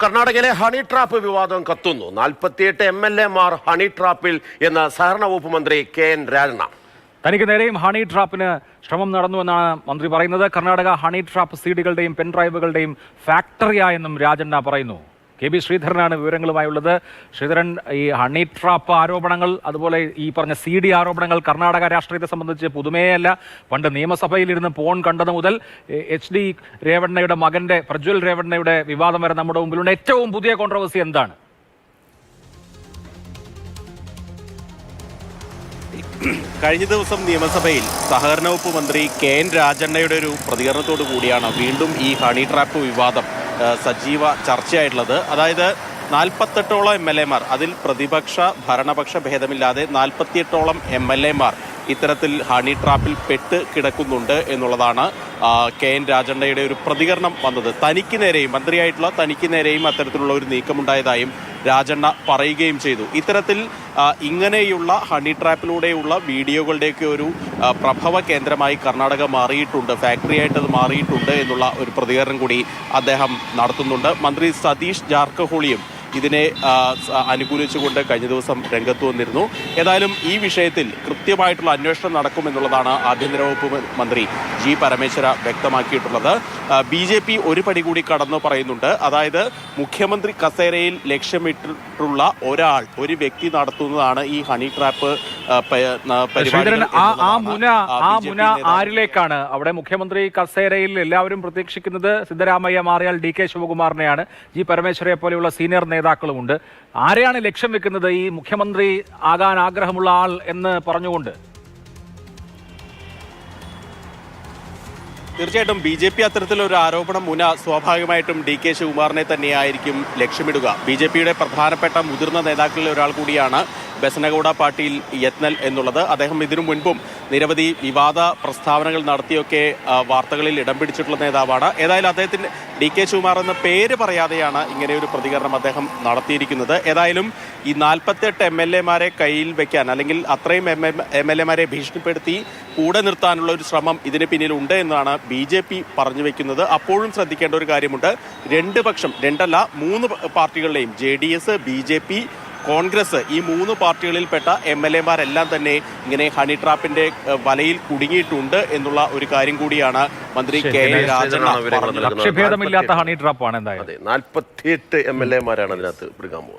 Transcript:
കർണാടകയിലെ honey trap വിവാദം കത്തുന്നു. 48 MLA-മാർ honey ട്രാപ്പിൽ എന്ന് സഹകരണ വകുപ്പ് മന്ത്രി KN രാജണ്ണ. തനിക്ക് നേരെയും ഹണി ട്രാപ്പിന് ശ്രമം നടന്നുവെന്നാണ് മന്ത്രി പറയുന്നത്. കർണാടക ഹണി ട്രാപ്പ് സീഡികളുടെയും പെൻഡ്രൈവുകളുടെയും ഫാക്ടറിയായെന്നും രാജണ്ണ പറയുന്നു. KB ശ്രീധരനാണ് വിവരങ്ങളുമായുള്ളത്. ശ്രീധരൻ, ഈ ഹണി ട്രാപ്പ് ആരോപണങ്ങൾ, അതുപോലെ ഈ പറഞ്ഞ CD ആരോപണങ്ങൾ കർണാടക രാഷ്ട്രീയത്തെ സംബന്ധിച്ച് പുതുമേയല്ല. പണ്ട് നിയമസഭയിലിരുന്ന് ഫോൺ കണ്ടത് മുതൽ HD രേവണ്ണയുടെ മകന്റെ പ്രജ്വൽ രേവണ്ണയുടെ വിവാദം വരെ നമ്മുടെ മുമ്പിലുണ്ട്. ഏറ്റവും പുതിയ കോൺട്രവേഴ്സി എന്താണ്? കഴിഞ്ഞ ദിവസം നിയമസഭയിൽ സഹകരണ വകുപ്പ് മന്ത്രി KN രാജണ്ണയുടെ ഒരു പ്രതികരണത്തോടു കൂടിയാണ് വീണ്ടും ഈ ഹണി ട്രാപ്പ് വിവാദം സജീവ ചർച്ചയായിട്ടുള്ളത്. അതായത് 48ഓളം MLA-മാർ, അതിൽ പ്രതിപക്ഷ ഭരണപക്ഷ ഭേദമില്ലാതെ 48ഓളം MLA-മാർ ഇത്തരത്തിൽ ഹണി ട്രാപ്പിൽ പെട്ട് കിടക്കുന്നുണ്ട് എന്നുള്ളതാണ് KN രാജണ്ണയുടെ ഒരു പ്രതികരണം വന്നത്. തനിക്ക് നേരെയും, മന്ത്രിയായിട്ടുള്ള തനിക്ക് നേരെയും അത്തരത്തിലുള്ള ഒരു നീക്കമുണ്ടായതായും രാജണ്ണ പറയുകയും ചെയ്തു. ഇത്തരത്തിൽ ഇങ്ങനെയുള്ള ഹണി ട്രാപ്പിലൂടെയുള്ള വീഡിയോകളുടെയൊക്കെ ഒരു പ്രഭവ കേന്ദ്രമായി കർണാടക മാറിയിട്ടുണ്ട്, ഫാക്ടറിയായിട്ട് അത് മാറിയിട്ടുണ്ട് എന്നുള്ള ഒരു പ്രതികരണം കൂടി അദ്ദേഹം നടത്തുന്നുണ്ട്. മന്ത്രി സതീഷ് ജാർക്കഹോളിയും ഇതിനെ അനുകൂലിച്ചുകൊണ്ട് കഴിഞ്ഞ ദിവസം രംഗത്ത് വന്നിരുന്നു. ഏതായാലും ഈ വിഷയത്തിൽ കൃത്യമായിട്ടുള്ള അന്വേഷണം നടക്കുമെന്നുള്ളതാണ് ആഭ്യന്തര വകുപ്പ് മന്ത്രി G പരമേശ്വര വ്യക്തമാക്കിയിട്ടുള്ളത്. BJP ഒരു പടി കൂടി കടന്നു പറയുന്നുണ്ട്. അതായത് മുഖ്യമന്ത്രി കസേരയിൽ ലക്ഷ്യമിട്ടിട്ടുള്ള ഒരു വ്യക്തി നടത്തുന്നതാണ് ഈ ഹണി ട്രാപ്പ് പരിപാടി. ആ മുന ആരിലേക്കാണ്? അവിടെ മുഖ്യമന്ത്രി കസേരയിൽ എല്ലാവരും പ്രതീക്ഷിക്കുന്നത് സിദ്ധരാമയ്യ മാറിയാൽ DK ശിവകുമാറിനെയാണ്. G പരമേശ്വരയെ പോലെയുള്ള സീനിയർ നേതാക്കളുമുണ്ട്. ആരെയാണ് ലക്ഷ്യം വെക്കുന്നത് ഈ മുഖ്യമന്ത്രി ആകാൻ ആഗ്രഹമുള്ള ആൾ എന്ന് പറഞ്ഞുകൊണ്ട്? തീർച്ചയായിട്ടും BJP അത്തരത്തിലൊരു ആരോപണം മുന സ്വാഭാവികമായിട്ടും DK ശിവകുമാറിനെ തന്നെയായിരിക്കും ലക്ഷ്യമിടുക. BJPയുടെ പ്രധാനപ്പെട്ട മുതിർന്ന നേതാക്കളിൽ ഒരാൾ കൂടിയാണ് ബസനഗൌഡ പാട്ടീൽ യത്നൽ എന്നുള്ളത്. അദ്ദേഹം ഇതിനു മുൻപും നിരവധി വിവാദ പ്രസ്താവനകൾ നടത്തിയൊക്കെ വാർത്തകളിൽ ഇടം പിടിച്ചിട്ടുള്ള നേതാവാണ്. ഏതായാലും അദ്ദേഹത്തിന് DK ശിവകുമാർ എന്ന പേര് പറയാതെയാണ് ഇങ്ങനെയൊരു പ്രതികരണം അദ്ദേഹം നടത്തിയിരിക്കുന്നത്. ഏതായാലും ഈ 48 MLA-മാരെ കയ്യിൽ വെക്കാൻ, അല്ലെങ്കിൽ അത്രയും MLA-മാരെ ഭീഷണിപ്പെടുത്തി കൂടെ നിർത്താനുള്ള ഒരു ശ്രമം ഇതിന് പിന്നിലുണ്ട് എന്നാണ് BJP പറഞ്ഞു വെക്കുന്നത്. അപ്പോഴും ശ്രദ്ധിക്കേണ്ട ഒരു കാര്യമുണ്ട്. രണ്ടല്ല 3 പാർട്ടികളുടെയും JDS, BJP, കോൺഗ്രസ്, ഈ 3 പാർട്ടികളിൽപ്പെട്ട MLA-മാരെല്ലാം തന്നെ ഇങ്ങനെ ഹണി ട്രാപ്പിന്റെ വലയിൽ കുടുങ്ങിയിട്ടുണ്ട് എന്നുള്ള ഒരു കാര്യം കൂടിയാണ് മന്ത്രി KN രാജണ്ണ പറഞ്ഞത്. ലക്ഷ്യഭേദമില്ലാത്ത ഹണി ട്രാപ്പാണ് എന്തായാലും. 48 MLA-മാരാണ് അതിനകത്ത് പിടിക്കാൻ പോകുന്നത്.